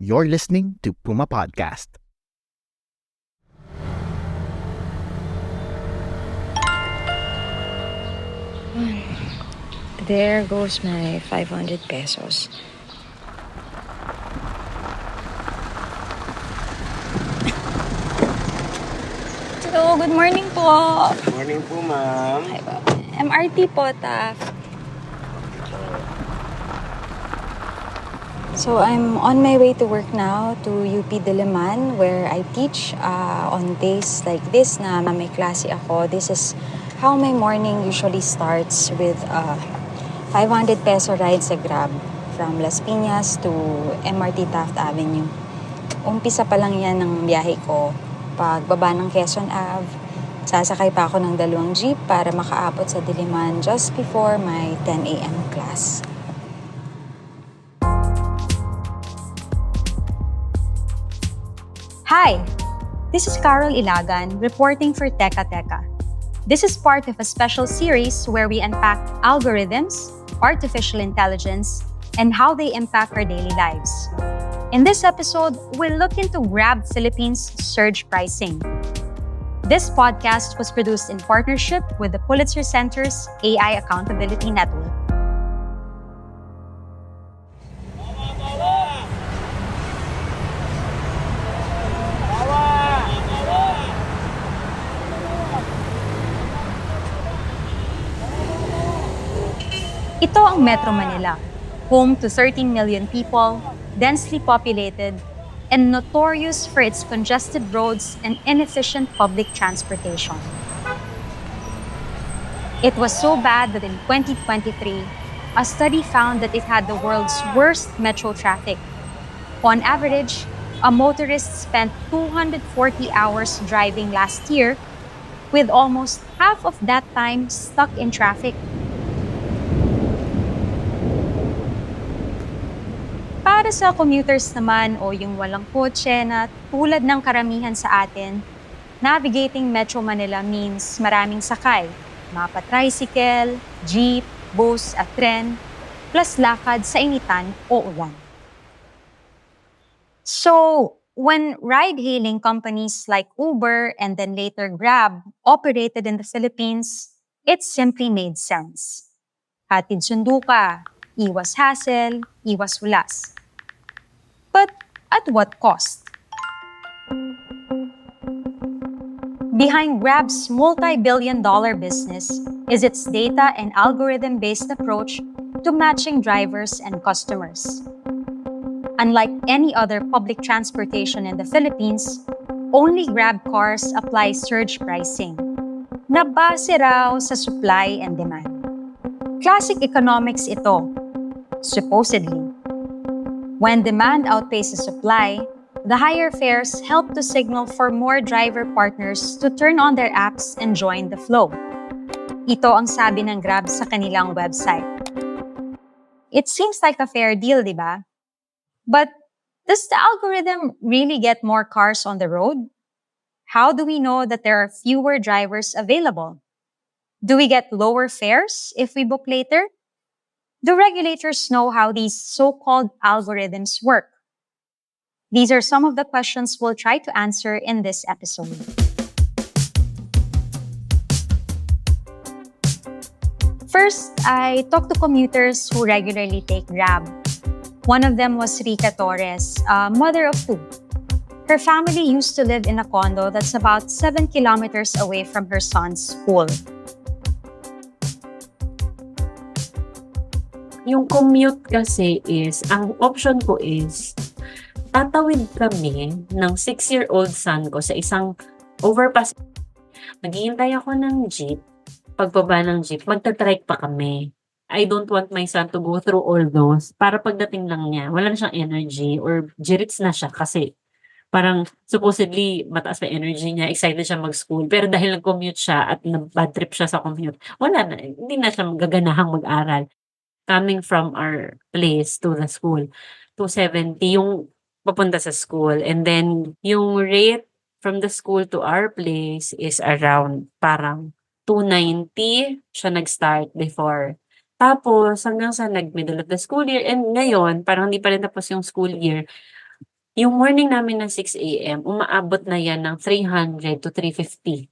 You're listening to PumaPodcast. There goes my 500 pesos. Hello, good morning po. Morning po, ma'am. Hi po. MRT po, TAF. So I'm on my way to work now to UP Diliman where I teach on days like this na may klase ako. This is how my morning usually starts with 500 peso ride sa Grab from Las Piñas to MRT Taft Avenue. Umpisa pa lang yan ng biyahe ko. Pagbaba ng Quezon Ave, sasakay pa ako ng 2 jeep para makaabot sa Diliman just before my 10 a.m. class. Hi, this is Karol Ilagan reporting for Teka Teka. This is part of a special series where we unpack algorithms, artificial intelligence, and how they impact our daily lives. In this episode, we'll look into Grab Philippines' surge pricing. This podcast was produced in partnership with the Pulitzer Center's AI Accountability Network. Ito ang Metro Manila, home to 13 million people, densely populated, and notorious for its congested roads and inefficient public transportation. It was so bad that in 2023, a study found that it had the world's worst metro traffic. On average, a motorist spent 240 hours driving last year, with almost half of that time stuck in traffic. Para sa commuters naman o yung walang kotse na tulad ng karamihan sa atin, navigating Metro Manila means maraming sakay, mapa-tricycle, jeep, bus at tren, plus lakad sa initan o ulan. So, when ride-hailing companies like Uber and then later Grab operated in the Philippines, it simply made sense. Hatid sundo ka, iwas hassle, iwas ulas. But at what cost? Behind Grab's multi-billion-dollar business is its data and algorithm-based approach to matching drivers and customers. Unlike any other public transportation in the Philippines, only Grab cars apply surge pricing, na base raw sa supply and demand. Classic economics ito, supposedly. When demand outpaces supply, the higher fares help to signal for more driver partners to turn on their apps and join the flow. Ito ang sabi ng Grab sa kanilang website. It seems like a fair deal, di ba? But does the algorithm really get more cars on the road? How do we know that there are fewer drivers available? Do we get lower fares if we book later? Do regulators know how these so-called algorithms work? These are some of the questions we'll try to answer in this episode. First, I talked to commuters who regularly take Grab. One of them was Rica Torres, a mother of 2. Her family used to live in a condo that's about 7 kilometers away from her son's school. Yung commute kasi is, ang option ko is, tatawid kami ng 6-year-old son ko sa isang overpass. Maghihintay ako ng jeep. Pagbaba ng jeep, magta-trike pa kami. I don't want my son to go through all those para pagdating lang niya, wala na siyang energy or jirits na siya kasi parang supposedly mataas pa energy niya, excited siya mag-school. Pero dahil nag-commute siya at nag-bad trip siya sa commute, wala na, hindi na siya gaganahang mag-aral. Coming from our place to the school, 270 yung papunta sa school. And then, yung rate from the school to our place is around parang 290 siya nag-start before. Tapos, hanggang sa nag-middle of the school year. And ngayon, parang hindi pa rin tapos yung school year. Yung morning namin ng 6 AM, umaabot na yan ng 300 to 350.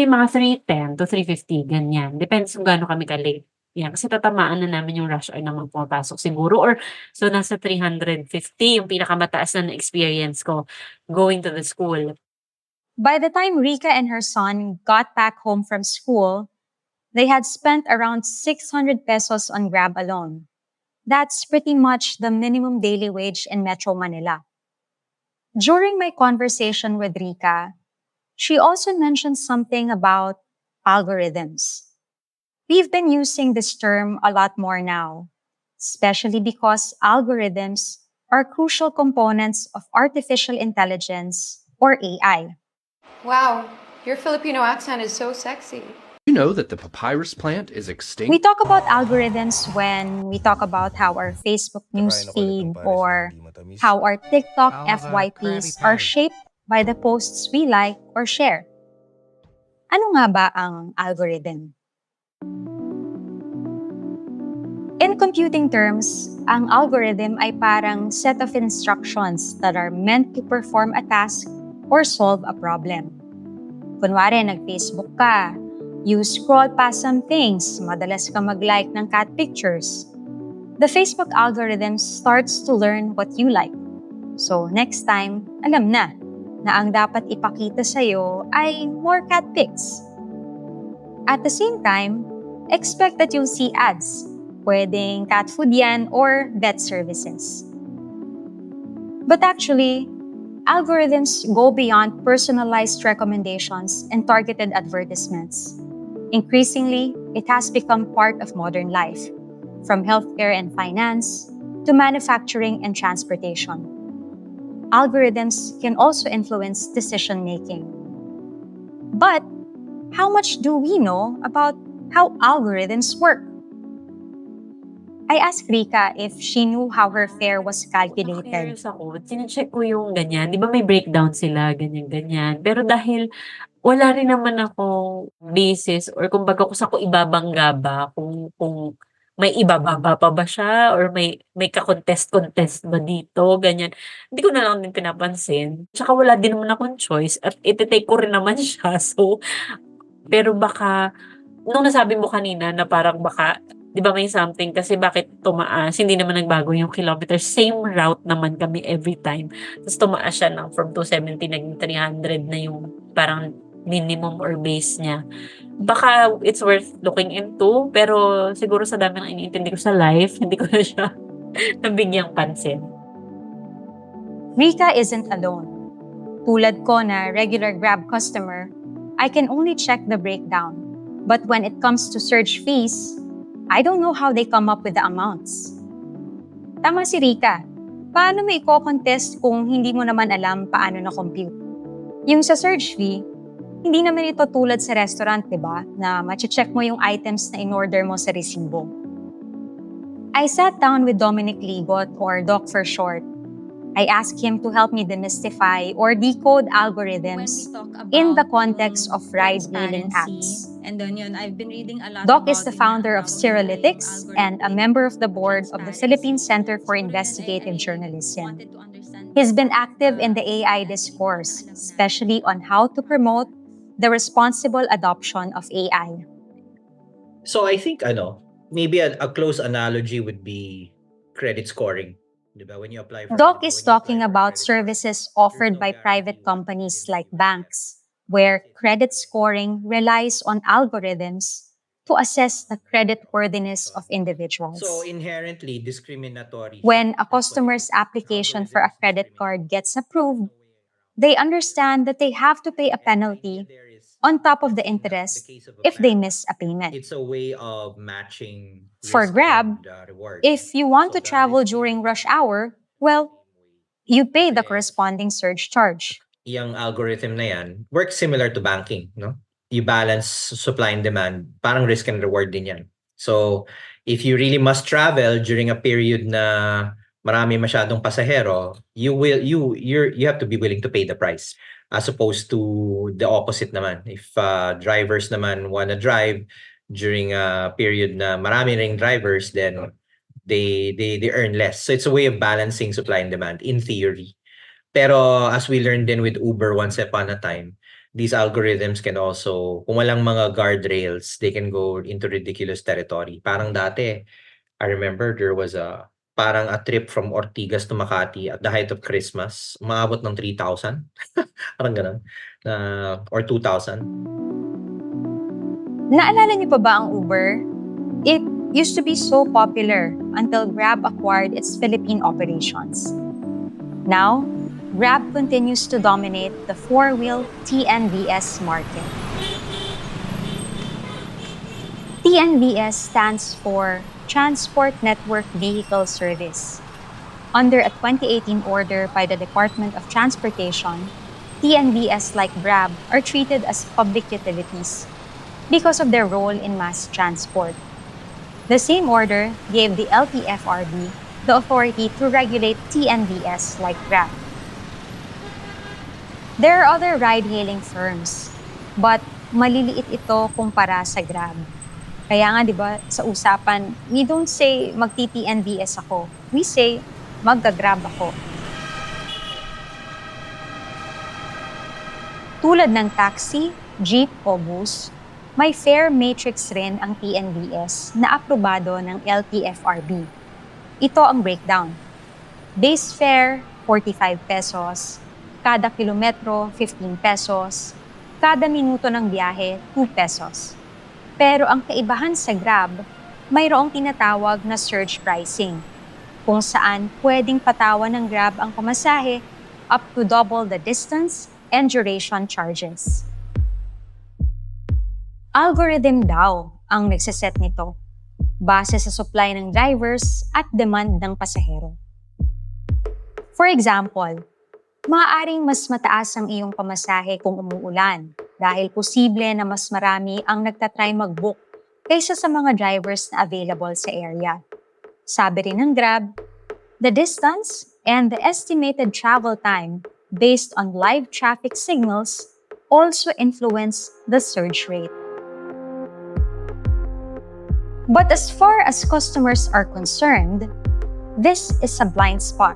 Mga 310 to 350, ganyan. Depende kung gaano kami ka-late. Yan, kasi tatamaan na namin yung rush hour ng mga pumapasok siguro or so nasa 350 yung pinakamataas na na-experience ko going to the school. By the time Rika and her son got back home from school, they had spent around 600 pesos on Grab alone. That's pretty much the minimum daily wage in Metro Manila. During my conversation with Rika, she also mentioned something about algorithms. We've been using this term a lot more now, especially because algorithms are crucial components of artificial intelligence or AI. Wow, your Filipino accent is so sexy. You know that the papyrus plant is extinct? We talk about algorithms when we talk about how our Facebook newsfeed or how our TikTok FYPs are shaped by the posts we like or share. Ano nga ba ang algorithm? In computing terms, ang algorithm ay parang set of instructions that are meant to perform a task or solve a problem. Kunwari, nag-Facebook ka, you scroll past some things, madalas ka mag-like ng cat pictures. The Facebook algorithm starts to learn what you like. So next time, alam na ang dapat ipakita sa'yo ay more cat pics. At the same time, expect that you'll see ads. Pwedeng cat food yan or vet services. But actually, algorithms go beyond personalized recommendations and targeted advertisements. Increasingly, it has become part of modern life, from healthcare and finance to manufacturing and transportation. Algorithms can also influence decision-making. But how much do we know about how algorithms work? I asked Rika if she knew how her fare was calculated. Curious ako, sinecheck ko yung ganyan. Di ba may breakdown sila, ganyan-ganyan. Pero dahil wala rin naman akong basis or kumbaga kung saan ko ibabangga ba, kung may ibababa pa ba siya or may ka-contest ba dito, ganyan. Hindi ko na lang din pinapansin. Tsaka wala din naman akong choice at ite-take ko rin naman siya. So, pero baka, nung nasabi mo kanina na parang baka, di ba may something kasi bakit tumaas, hindi naman nagbago yung kilometers, same route naman kami every time. Tapos tumaas siya ng from 270 naging 300 na yung parang minimum or base niya. Baka it's worth looking into, pero siguro sa dami ng iniintindi ko sa life, hindi ko na siya nabigyang pansin. Rika isn't alone. Tulad ko na regular Grab customer, I can only check the breakdown. But when it comes to surge fees, I don't know how they come up with the amounts. Tama si Rika. Paano mo i-contest kung hindi mo naman alam paano na-compute? Yung sa surge fee, hindi naman ito tulad sa restaurant, di ba? Na mache-check mo yung items na in-order mo sa resibo. I sat down with Dominic Ligot, or Doc for short. I asked him to help me demystify or decode algorithms in the context of ride-hailing apps. And then yun, I've been reading a lot Doc about is the founder of Stereolytics and a member of the board of the Philippine Center for Investigative Journalism. He's been active in the AI discourse, especially on how to promote the responsible adoption of AI. So I think maybe a close analogy would be credit scoring. Diba? When you apply for Doc when is you talking apply for about credit services card, offered there's no by guarantee private what companies it's like going to banks, be. where credit scoring relies on algorithms to assess the creditworthiness of individuals. So inherently discriminatory. When a That's what it customer's is. application for a Algorithm is credit card gets approved, discriminatory. they understand that they have to pay a And the idea penalty there is on top of the in interest the case of a if they bank, miss a payment. it's a way of matching For risk Grab, and reward. if you want So to the travel riskier during the rush ride, hour, the well, same way. you pay the Yes. corresponding surge charge. Yung algorithm na yan works similar to banking, no? You balance supply and demand. Parang risk and reward din yan. So, if you really must travel during a period na marami masyadong pasahero, you have to be willing to pay the price. As opposed to the opposite naman. If drivers naman wanna drive during a period na marami ring drivers, then they earn less. So it's a way of balancing supply and demand in theory. Pero as we learned din with Uber once upon a time, these algorithms can also, kung walang mga guardrails, they can go into ridiculous territory. Parang dati, I remember there was parang a trip from Ortigas to Makati at the height of Christmas, umabot ng 3,000. Parang ganun. Or 2,000. Naalala niyo pa ba ang Uber? It used to be so popular until Grab acquired its Philippine operations. Now, Grab continues to dominate the four-wheel TNVS market. TNVS stands for Transport Network Vehicle Service. Under a 2018 order by the Department of Transportation, TNVS like Grab are treated as public utilities because of their role in mass transport. The same order gave the LTFRB the authority to regulate TNVS like Grab. There are other ride-hailing firms, but maliliit ito kumpara sa Grab. Kaya nga, di ba, sa usapan, we don't say magti-TNVS ako. We say magga-Grab ako. Tulad ng taxi, jeep o bus, may fare matrix rin ang TNVS na aprobado ng LTFRB. Ito ang breakdown. Base fare, 45 pesos. Kada kilometro, 15 pesos. Kada minuto ng biyahe, 2 pesos. Pero ang kaibahan sa Grab, mayroong tinatawag na surge pricing, kung saan pwedeng patawan ng Grab ang pamasahe up to double the distance and duration charges. Algorithm daw ang nagsiset nito, base sa supply ng drivers at demand ng pasahero. For example, maaaring mas mataas ang iyong pamasahe kung umuulan dahil posible na mas marami ang nagtatry mag-book kaysa sa mga drivers na available sa area. Sabi rin ng Grab, the distance and the estimated travel time based on live traffic signals also influence the surge rate. But as far as customers are concerned, this is a blind spot.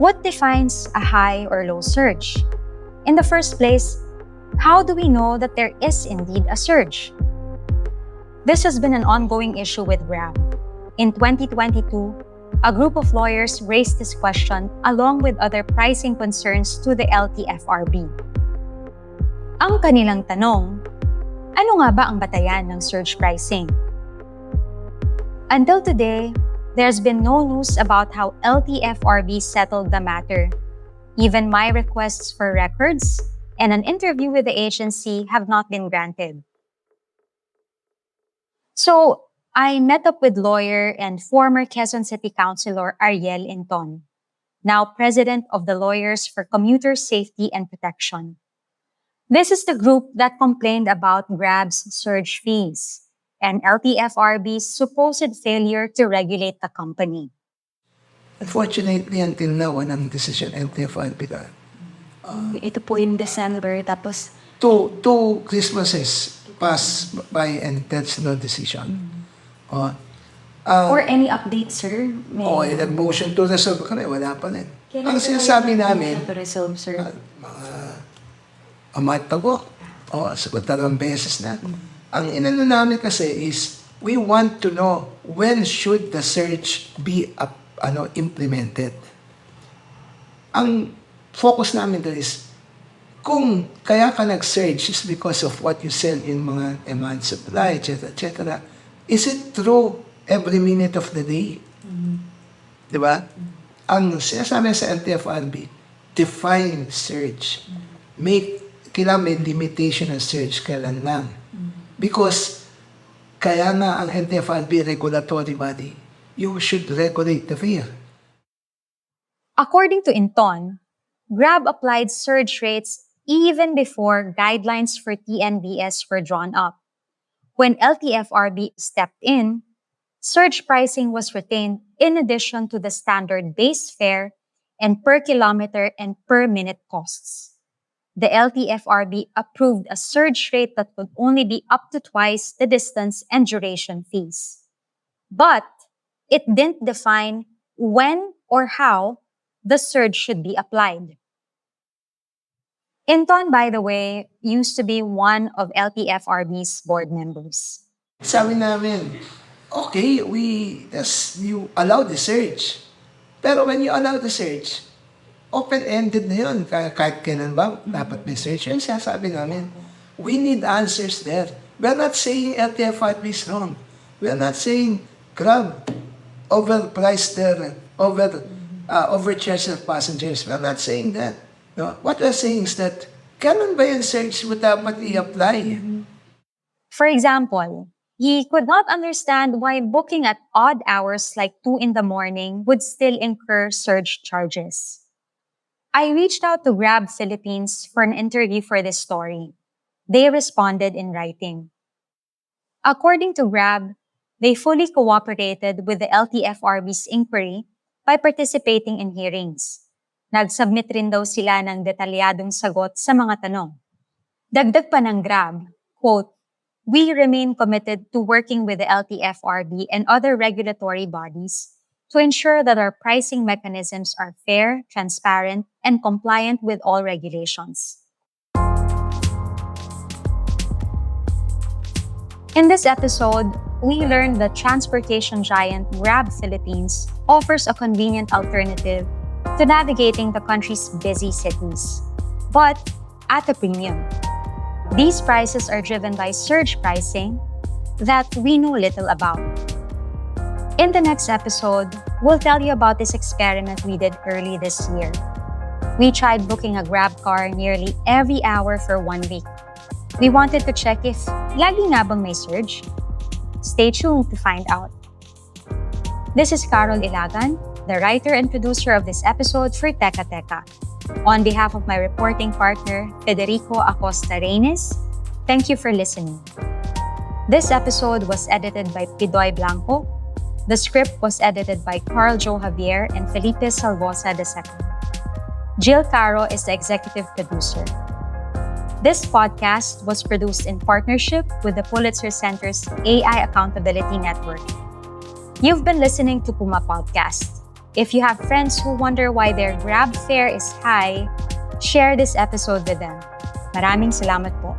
What defines a high or low surge? In the first place, how do we know that there is indeed a surge? This has been an ongoing issue with Grab. In 2022, a group of lawyers raised this question along with other pricing concerns to the LTFRB. Ang kanilang tanong, ano nga ba ang batayan ng surge pricing? Until today, there's been no news about how LTFRB settled the matter. Even my requests for records and an interview with the agency have not been granted. So, I met up with lawyer and former Quezon City Councilor Ariel Inton, now president of the Lawyers for Commuter Safety and Protection. This is the group that complained about Grab's surge fees and LTFRB's supposed failure to regulate the company. Unfortunately, until now, walang decision LTFRB ka. Ito po in December, tapos Two Christmases pass by and there's no decision. or any update, sir? May Nag-motion to resolve kami, wala pa rin. Ang sinasabi namin, to resolve, sir. a month ago, dalawang beses na. Ang inano namin kasi is, we want to know when should the surge be implemented. Ang focus namin doon is, kung kaya ka nag-surge is because of what you sell in mga demand supply, etc., etc., is it true every minute of the day? Di ba? Ang sinasabi sa LTFRB, define surge. Kailangan may limitation ng surge, kailan lang. Because kaya nga ang LTFRB regulatory body, you should regulate the fare. According to Inton, Grab applied surge rates even before guidelines for TNVS were drawn up. When LTFRB stepped in, surge pricing was retained in addition to the standard base fare and per kilometer and per minute costs. The LTFRB approved a surge rate that could only be up to twice the distance and duration fees. But it didn't define when or how the surge should be applied. Inton, by the way, used to be one of LTFRB's board members. Sabi namin, okay, you allow the search. Pero when you allow the search, open-ended na yun. Kahit kailan ba dapat may search. Yun sabi namin, we need answers there. We're not saying LTFRB is wrong. We're not saying Grab overpriced overcharge of passengers. We're not saying that. No? What we're saying is that kailan ba yung search mo dapat i-apply? For example, he could not understand why booking at odd hours like 2 in the morning would still incur surge charges. I reached out to Grab Philippines for an interview for this story. They responded in writing. According to Grab, they fully cooperated with the LTFRB's inquiry by participating in hearings. Nag-submit rin daw sila ng detalyadong sagot sa mga tanong. Dagdag pa ng Grab, quote, "We remain committed to working with the LTFRB and other regulatory bodies to ensure that our pricing mechanisms are fair, transparent, and compliant with all regulations." In this episode, we learned that transportation giant Grab Philippines offers a convenient alternative to navigating the country's busy cities, but at a premium. These prices are driven by surge pricing that we know little about. In the next episode, we'll tell you about this experiment we did early this year. We tried booking a Grab car nearly every hour for 1 week. We wanted to check if lagi nga bang may surge. Stay tuned to find out. This is Karol Ilagan, the writer and producer of this episode for Teka Teka. On behalf of my reporting partner, Federico Acosta Rainis, thank you for listening. This episode was edited by Pidoy Blanco. The script was edited by Carl Jo Javier and Felipe Salvosa II. Jill Caro is the executive producer. This podcast was produced in partnership with the Pulitzer Center's AI Accountability Network. You've been listening to PumaPodcast. If you have friends who wonder why their Grab fare is high, share this episode with them. Maraming salamat po.